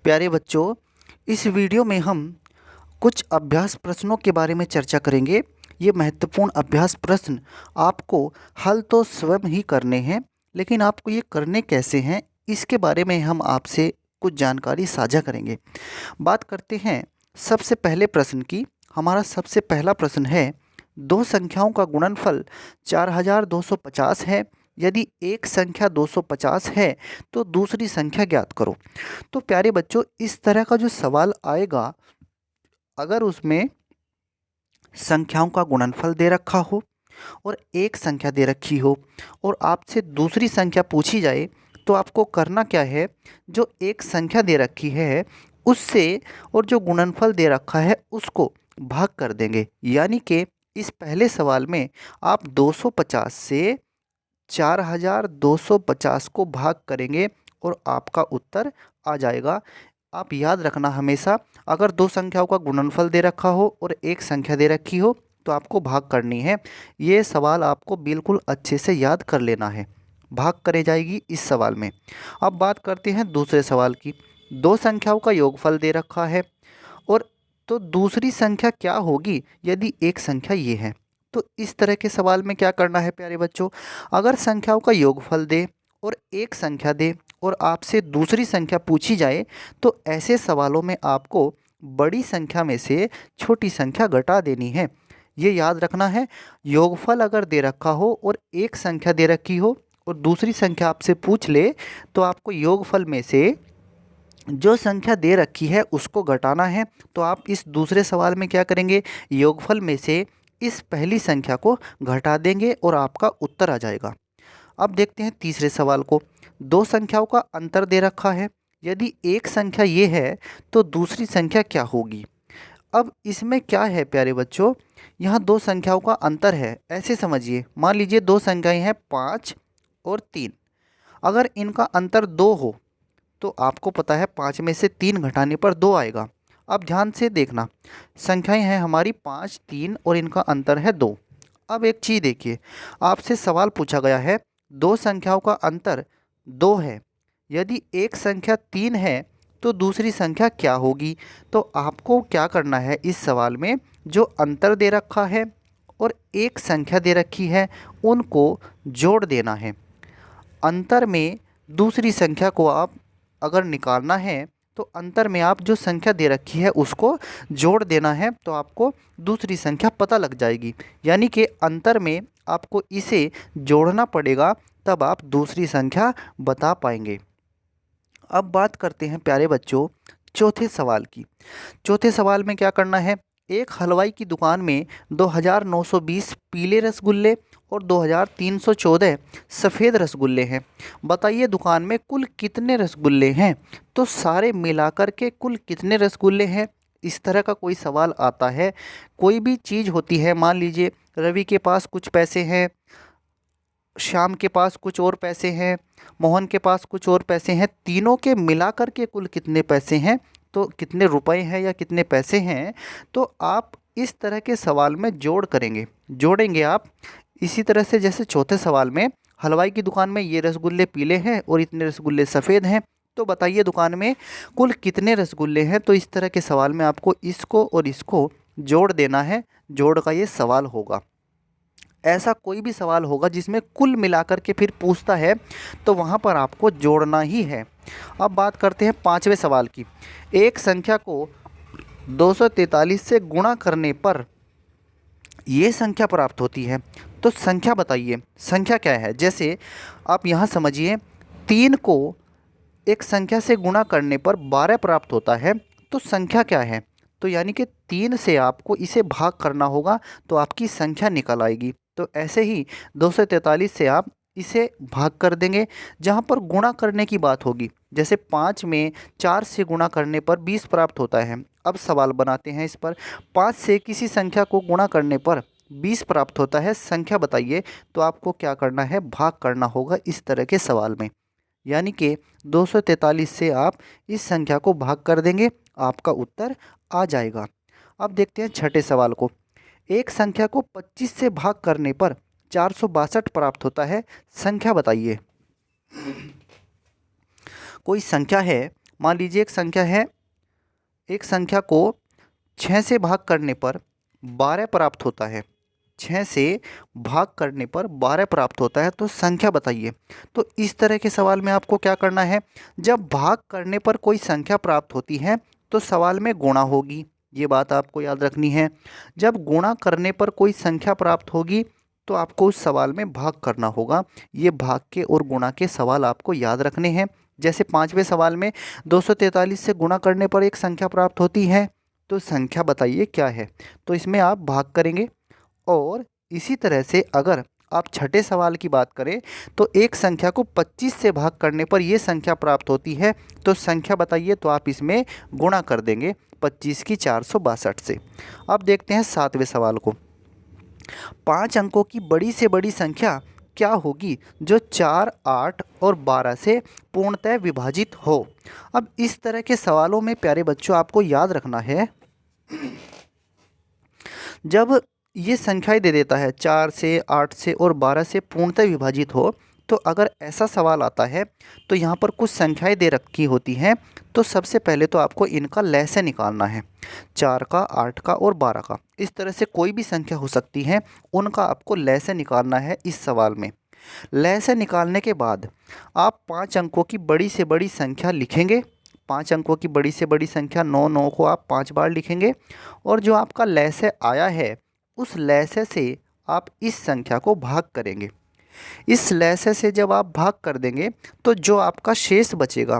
प्यारे बच्चों, इस वीडियो में हम कुछ अभ्यास प्रश्नों के बारे में चर्चा करेंगे। ये महत्वपूर्ण अभ्यास प्रश्न आपको हल तो स्वयं ही करने हैं, लेकिन आपको ये करने कैसे हैं, इसके बारे में हम आपसे कुछ जानकारी साझा करेंगे। बात करते हैं सबसे पहले प्रश्न की। हमारा सबसे पहला प्रश्न है, दो संख्याओं का गुणनफल 4250 है। यदि एक संख्या 250 है तो दूसरी संख्या ज्ञात करो। तो प्यारे बच्चों, इस तरह का जो सवाल आएगा, अगर उसमें संख्याओं का गुणनफल दे रखा हो और एक संख्या दे रखी हो और आपसे दूसरी संख्या पूछी जाए, तो आपको करना क्या है, जो एक संख्या दे रखी है उससे और जो गुणनफल दे रखा है उसको भाग कर देंगे। यानी कि इस पहले सवाल में आप 250 से 4250 को भाग करेंगे और आपका उत्तर आ जाएगा। आप याद रखना हमेशा, अगर दो संख्याओं का गुणनफल दे रखा हो और एक संख्या दे रखी हो तो आपको भाग करनी है। ये सवाल आपको बिल्कुल अच्छे से याद कर लेना है। भाग करे जाएगी इस सवाल में। अब बात करते हैं दूसरे सवाल की। दो संख्याओं का योगफल दे रखा है और तो दूसरी संख्या क्या होगी यदि एक संख्या ये है। तो इस तरह के सवाल में क्या करना है प्यारे बच्चों, अगर संख्याओं का योगफल दे और एक संख्या दे और आपसे दूसरी संख्या पूछी जाए, तो ऐसे सवालों में आपको बड़ी संख्या में से छोटी संख्या घटा देनी है। ये याद रखना है, योगफल अगर दे रखा हो और एक संख्या दे रखी हो और दूसरी संख्या आपसे पूछ ले, तो आपको योगफल में से जो संख्या दे रखी है उसको घटाना है। तो आप इस दूसरे सवाल में क्या करेंगे, योगफल में से इस पहली संख्या को घटा देंगे और आपका उत्तर आ जाएगा। अब देखते हैं तीसरे सवाल को। दो संख्याओं का अंतर दे रखा है। यदि एक संख्या ये है तो दूसरी संख्या क्या होगी। अब इसमें क्या है प्यारे बच्चों, यहाँ दो संख्याओं का अंतर है। ऐसे समझिए, मान लीजिए दो संख्याएं हैं 5 और 3। अगर इनका अंतर 2 हो तो आपको पता है 5 में से 3 घटाने पर 2 आएगा। अब ध्यान से देखना, संख्याएं हैं हमारी 5, 3 और इनका अंतर है 2। अब एक चीज़ देखिए, आपसे सवाल पूछा गया है, दो संख्याओं का अंतर 2 है। यदि एक संख्या 3 है तो दूसरी संख्या क्या होगी। तो आपको क्या करना है, इस सवाल में जो अंतर दे रखा है और एक संख्या दे रखी है उनको जोड़ देना है। अंतर में दूसरी संख्या को आप अगर निकालना है तो अंतर में आप जो संख्या दे रखी है उसको जोड़ देना है, तो आपको दूसरी संख्या पता लग जाएगी। यानी कि अंतर में आपको इसे जोड़ना पड़ेगा, तब आप दूसरी संख्या बता पाएंगे। अब बात करते हैं प्यारे बच्चों चौथे सवाल की। चौथे सवाल में क्या करना है, एक हलवाई की दुकान में 2920 पीले रसगुल्ले और 2314 सफ़ेद रसगुल्ले हैं। बताइए दुकान में कुल कितने रसगुल्ले हैं। तो सारे मिलाकर के कुल कितने रसगुल्ले हैं, इस तरह का कोई सवाल आता है। कोई भी चीज़ होती है, मान लीजिए रवि के पास कुछ पैसे हैं, श्याम के पास कुछ और पैसे हैं, मोहन के पास कुछ और पैसे हैं, तीनों के मिलाकर के कुल कितने पैसे हैं, तो कितने रुपए हैं या कितने पैसे हैं। तो आप इस तरह के सवाल में जोड़ेंगे आप इसी तरह से, जैसे चौथे सवाल में हलवाई की दुकान में ये रसगुल्ले पीले हैं और इतने रसगुल्ले सफ़ेद हैं, तो बताइए दुकान में कुल कितने रसगुल्ले हैं। तो इस तरह के सवाल में आपको इसको और इसको जोड़ देना है, जोड़ का ये सवाल होगा। ऐसा कोई भी सवाल होगा जिसमें कुल मिलाकर के फिर पूछता है, तो वहाँ पर आपको जोड़ना ही है। अब बात करते हैं पाँचवें सवाल की। एक संख्या को 243 से गुणा करने पर ये संख्या प्राप्त होती है, तो संख्या बताइए, संख्या क्या है। जैसे आप यहाँ समझिए, 3 को एक संख्या से गुणा करने पर 12 प्राप्त होता है, तो संख्या क्या है। तो यानी कि 3 से आपको इसे भाग करना होगा तो आपकी संख्या निकल आएगी। तो ऐसे ही 243 से आप इसे भाग कर देंगे। जहाँ पर गुणा करने की बात होगी, जैसे 5 में 4 से गुणा करने पर 20 प्राप्त होता है। अब सवाल बनाते हैं इस पर, 5 से किसी संख्या को गुणा करने पर 20 प्राप्त होता है, संख्या बताइए। तो आपको क्या करना है, भाग करना होगा इस तरह के सवाल में। यानी कि 243 से आप इस संख्या को भाग कर देंगे, आपका उत्तर आ जाएगा। अब देखते हैं छठे सवाल को। एक संख्या को 25 से भाग करने पर 462 प्राप्त होता है, संख्या बताइए। कोई संख्या है, मान लीजिए एक संख्या को 6 से भाग करने पर 12 प्राप्त होता है। 6 से भाग करने पर 12 प्राप्त होता है, तो संख्या बताइए। तो इस तरह के सवाल में आपको क्या करना है, जब भाग करने पर कोई संख्या प्राप्त होती है तो सवाल में गुणा होगी, ये बात आपको याद रखनी है। जब गुणा करने पर कोई संख्या प्राप्त होगी तो आपको उस सवाल में भाग करना होगा। ये भाग के और गुणा के सवाल आपको याद रखने हैं। जैसे 5वें सवाल में 243 से गुणा करने पर एक संख्या प्राप्त होती है, तो संख्या बताइए क्या है। तो इसमें आप भाग करेंगे। और इसी तरह से अगर आप छठे सवाल की बात करें तो एक संख्या को 25 से भाग करने पर यह संख्या प्राप्त होती है, तो संख्या बताइए। तो आप इसमें गुणा कर देंगे 25 की 462 से। अब देखते हैं 7वें सवाल को। 5 अंकों की बड़ी से बड़ी संख्या क्या होगी जो 4, 8 और 12 से पूर्णतः विभाजित हो। अब इस तरह के सवालों में प्यारे बच्चों आपको याद रखना है, जब ये संख्याएं दे देता है 4 से, 8 से और 12 से पूर्णतः विभाजित हो, तो अगर ऐसा सवाल आता है तो यहाँ पर कुछ संख्याएं दे रखी होती हैं, तो सबसे पहले तो आपको इनका लहसे निकालना है। 4 का, 8 का और 12 का, इस तरह से कोई भी संख्या हो सकती है, उनका आपको लहसे निकालना है इस सवाल में। लहसे निकालने के बाद आप 5 अंकों की बड़ी से बड़ी संख्या लिखेंगे। 5 अंकों की बड़ी से बड़ी संख्या 9, 9 को आप 5 बार लिखेंगे। और जो आपका लहसे आया है उस लहसे से आप इस संख्या को भाग करेंगे। इस लहसे से जब आप भाग कर देंगे तो जो आपका शेष बचेगा,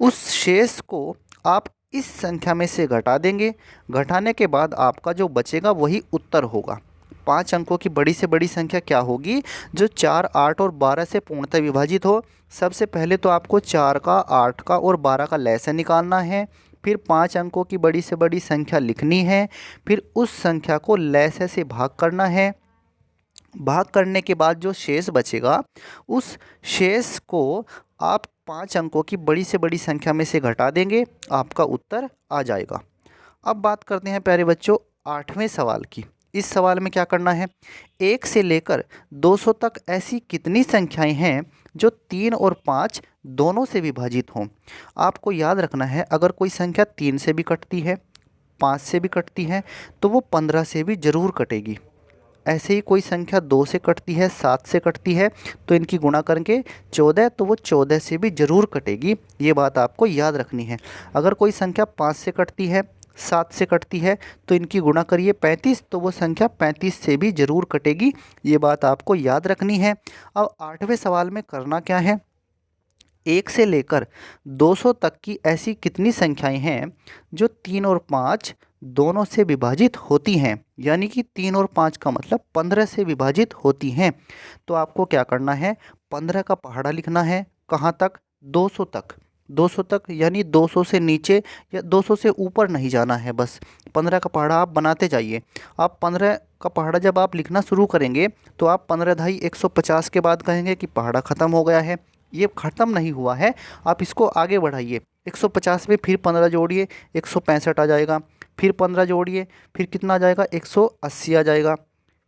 उस शेष को आप इस संख्या में से घटा देंगे। घटाने के बाद आपका जो बचेगा वही उत्तर होगा। 5 अंकों की बड़ी से बड़ी संख्या क्या होगी जो 4, 8 और 12 से पूर्णतः विभाजित हो। सबसे पहले तो आपको 4 का, 8 का और 12 का लहसा निकालना है, फिर 5 अंकों की बड़ी से बड़ी संख्या लिखनी है, फिर उस संख्या को लहसे से भाग करना है। भाग करने के बाद जो शेष बचेगा, उस शेष को आप 5 अंकों की बड़ी से बड़ी संख्या में से घटा देंगे, आपका उत्तर आ जाएगा। अब बात करते हैं प्यारे बच्चों 8वें सवाल की। इस सवाल में क्या करना है, 1 से लेकर 200 तक ऐसी कितनी संख्याएं हैं जो 3 और 5 दोनों से विभाजित हों। आपको याद रखना है, अगर कोई संख्या 3 से भी कटती है, 5 से भी कटती है, तो वो 15 से भी ज़रूर कटेगी। ऐसे ही कोई संख्या 2 से कटती है, 7 से कटती है, तो इनकी गुणा करके 14, तो वो 14 से भी ज़रूर कटेगी। ये बात आपको याद रखनी है। अगर कोई संख्या 5 से कटती है, 7 से कटती है, तो इनकी गुणा करिए 35, तो वो संख्या 35 से भी ज़रूर कटेगी। ये बात आपको याद रखनी है। अब 8वें सवाल में करना क्या है, 1 से लेकर 200 तक की ऐसी कितनी संख्याएं हैं जो 3 और 5 दोनों से विभाजित होती हैं। यानी कि 3 और 5 का मतलब 15 से विभाजित होती हैं। तो आपको क्या करना है, 15 का पहाड़ा लिखना है। कहाँ तक, 200 तक। 200 तक यानी 200 से नीचे या 200 से ऊपर नहीं जाना है, बस 15 का पहाड़ा आप बनाते जाइए। आप 15 का पहाड़ा जब आप लिखना शुरू करेंगे तो आप 15 ढाई 150 के बाद कहेंगे कि पहाड़ा ख़त्म हो गया है। ये ख़त्म नहीं हुआ है, आप इसको आगे बढ़ाइए। 150 में फिर 15 जोड़िए, 165 आ जाएगा। फिर 15 जोड़िए, फिर कितना आ जाएगा, 180 आ जाएगा।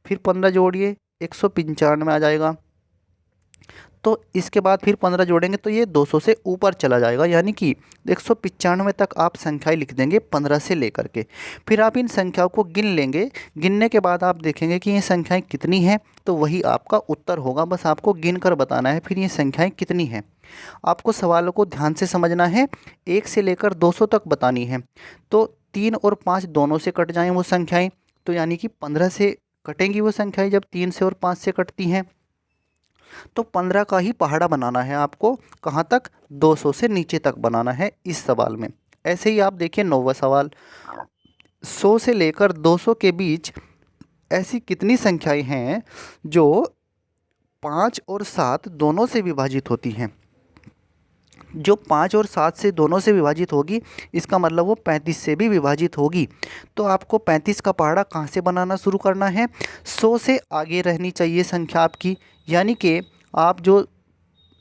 फिर 15 जोड़िए, 195 आ जाएगा। तो इसके बाद फिर 15 जोड़ेंगे तो ये 200 से ऊपर चला जाएगा, यानी कि 195 तक आप संख्याएं लिख देंगे 15 से लेकर के। फिर आप इन संख्याओं को गिन लेंगे। गिनने के बाद आप देखेंगे कि ये संख्याएं कितनी हैं, तो वही आपका उत्तर होगा। बस आपको गिन कर बताना है फिर ये संख्याएं कितनी हैं। आपको सवालों को ध्यान से समझना है। 1 से लेकर 200 तक बतानी है, तो 3 और 5 दोनों से कट जाएँ वो संख्याएँ, तो यानी कि 15 से कटेंगी वो संख्याएँ जब 3 से और 5 से कटती हैं। तो 15 का ही पहाड़ा बनाना है आपको। कहाँ तक, 200 से नीचे तक बनाना है इस सवाल में। ऐसे ही आप देखिए 9वां सवाल, 100 से लेकर 200 के बीच ऐसी कितनी संख्याएं हैं जो 5 और 7 दोनों से विभाजित होती हैं। जो 5 और 7 से दोनों से विभाजित होगी, इसका मतलब वो 35 से भी विभाजित होगी। तो आपको 35 का पहाड़ा कहाँ से बनाना शुरू करना है, 100 से आगे रहनी चाहिए संख्या आपकी। यानी कि आप जो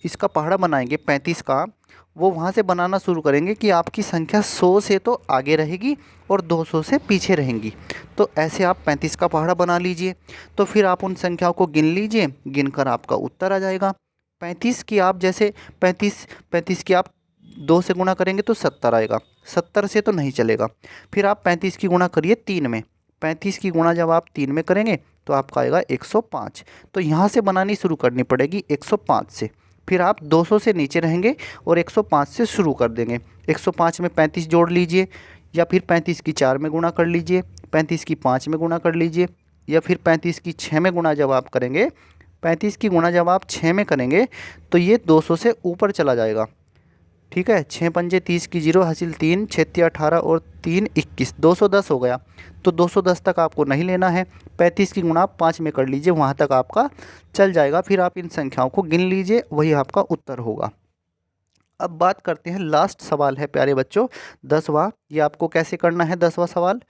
इसका पहाड़ा बनाएंगे 35 का, वो वहाँ से बनाना शुरू करेंगे कि आपकी संख्या 100 से तो आगे रहेगी और 200 से पीछे रहेंगी। तो ऐसे आप 35 का पहाड़ा बना लीजिए। तो फिर आप उन संख्याओं को गिन लीजिए, गिनकर आपका उत्तर आ जाएगा। 35 की आप जैसे 35 की आप 2 से गुणा करेंगे तो 70 आएगा, 70 से तो नहीं चलेगा। फिर आप 35 की गुणा करिए 3 में, 35 की गुणा जब आप 3 में करेंगे तो आपका आएगा 105। तो यहाँ से बनानी शुरू करनी पड़ेगी 105 से। फिर आप 200 से नीचे रहेंगे और 105 से शुरू कर देंगे। 105 में 35 जोड़ लीजिए, या फिर 35 की 4 में गुणा कर लीजिए, 35 की 5 में गुणा कर लीजिए, या फिर 35 की 6 में गुणा जब आप करेंगे, 35 की गुणा जब आप 6 में करेंगे तो ये 200 से ऊपर चला जाएगा। ठीक है, 6 पंजे 30 की 0 हासिल 3, 6 18 और 3 21, 210 हो गया। तो 210 तक आपको नहीं लेना है, 35 की गुणा आप 5 में कर लीजिए, वहाँ तक आपका चल जाएगा। फिर आप इन संख्याओं को गिन लीजिए, वही आपका उत्तर होगा। अब बात करते हैं, लास्ट सवाल है प्यारे बच्चों 10वां। ये आपको कैसे करना है 10वां सवाल।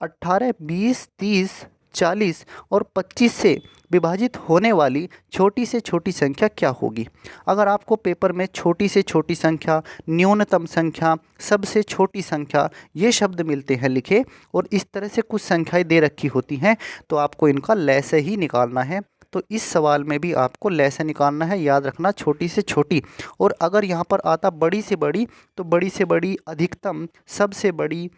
18, 20, 30, 40 और 25 से विभाजित होने वाली छोटी से छोटी संख्या क्या होगी। अगर आपको पेपर में छोटी से छोटी संख्या, न्यूनतम संख्या, सबसे छोटी संख्या ये शब्द मिलते हैं लिखे, और इस तरह से कुछ संख्याएं दे रखी होती हैं, तो आपको इनका लैसे ही निकालना है। तो इस सवाल में भी आपको लैसे निकालना है, याद रखना छोटी से छोटी। और अगर यहाँ पर आता बड़ी से बड़ी, तो बड़ी से बड़ी, अधिकतम, सबसे बड़ी,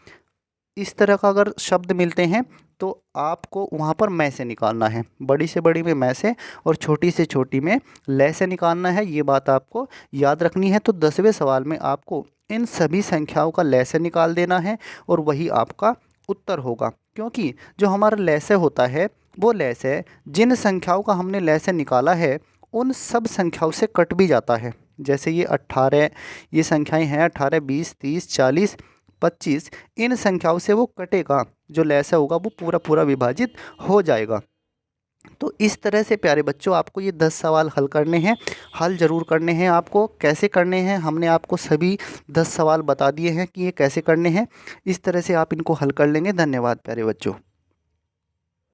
इस तरह का अगर शब्द मिलते हैं तो आपको वहाँ पर मैं से निकालना है। बड़ी से बड़ी में मैं से और छोटी से छोटी में ले से निकालना है, ये बात आपको याद रखनी है। तो 10वें सवाल में आपको इन सभी संख्याओं का ले से निकाल देना है और वही आपका उत्तर होगा। क्योंकि जो हमारा ले से होता है वो ले से जिन संख्याओं का हमने ले से निकाला है उन सब संख्याओं से कट भी जाता है। जैसे ये 18, ये संख्याएं हैं 18, 20, 30, 40, 25, इन संख्याओं से वो कटेगा, जो लैसा होगा वो पूरा पूरा विभाजित हो जाएगा। तो इस तरह से प्यारे बच्चों आपको ये 10 सवाल हल करने हैं। हल ज़रूर करने हैं। आपको कैसे करने हैं हमने आपको सभी 10 सवाल बता दिए हैं कि ये कैसे करने हैं। इस तरह से आप इनको हल कर लेंगे। धन्यवाद प्यारे बच्चों।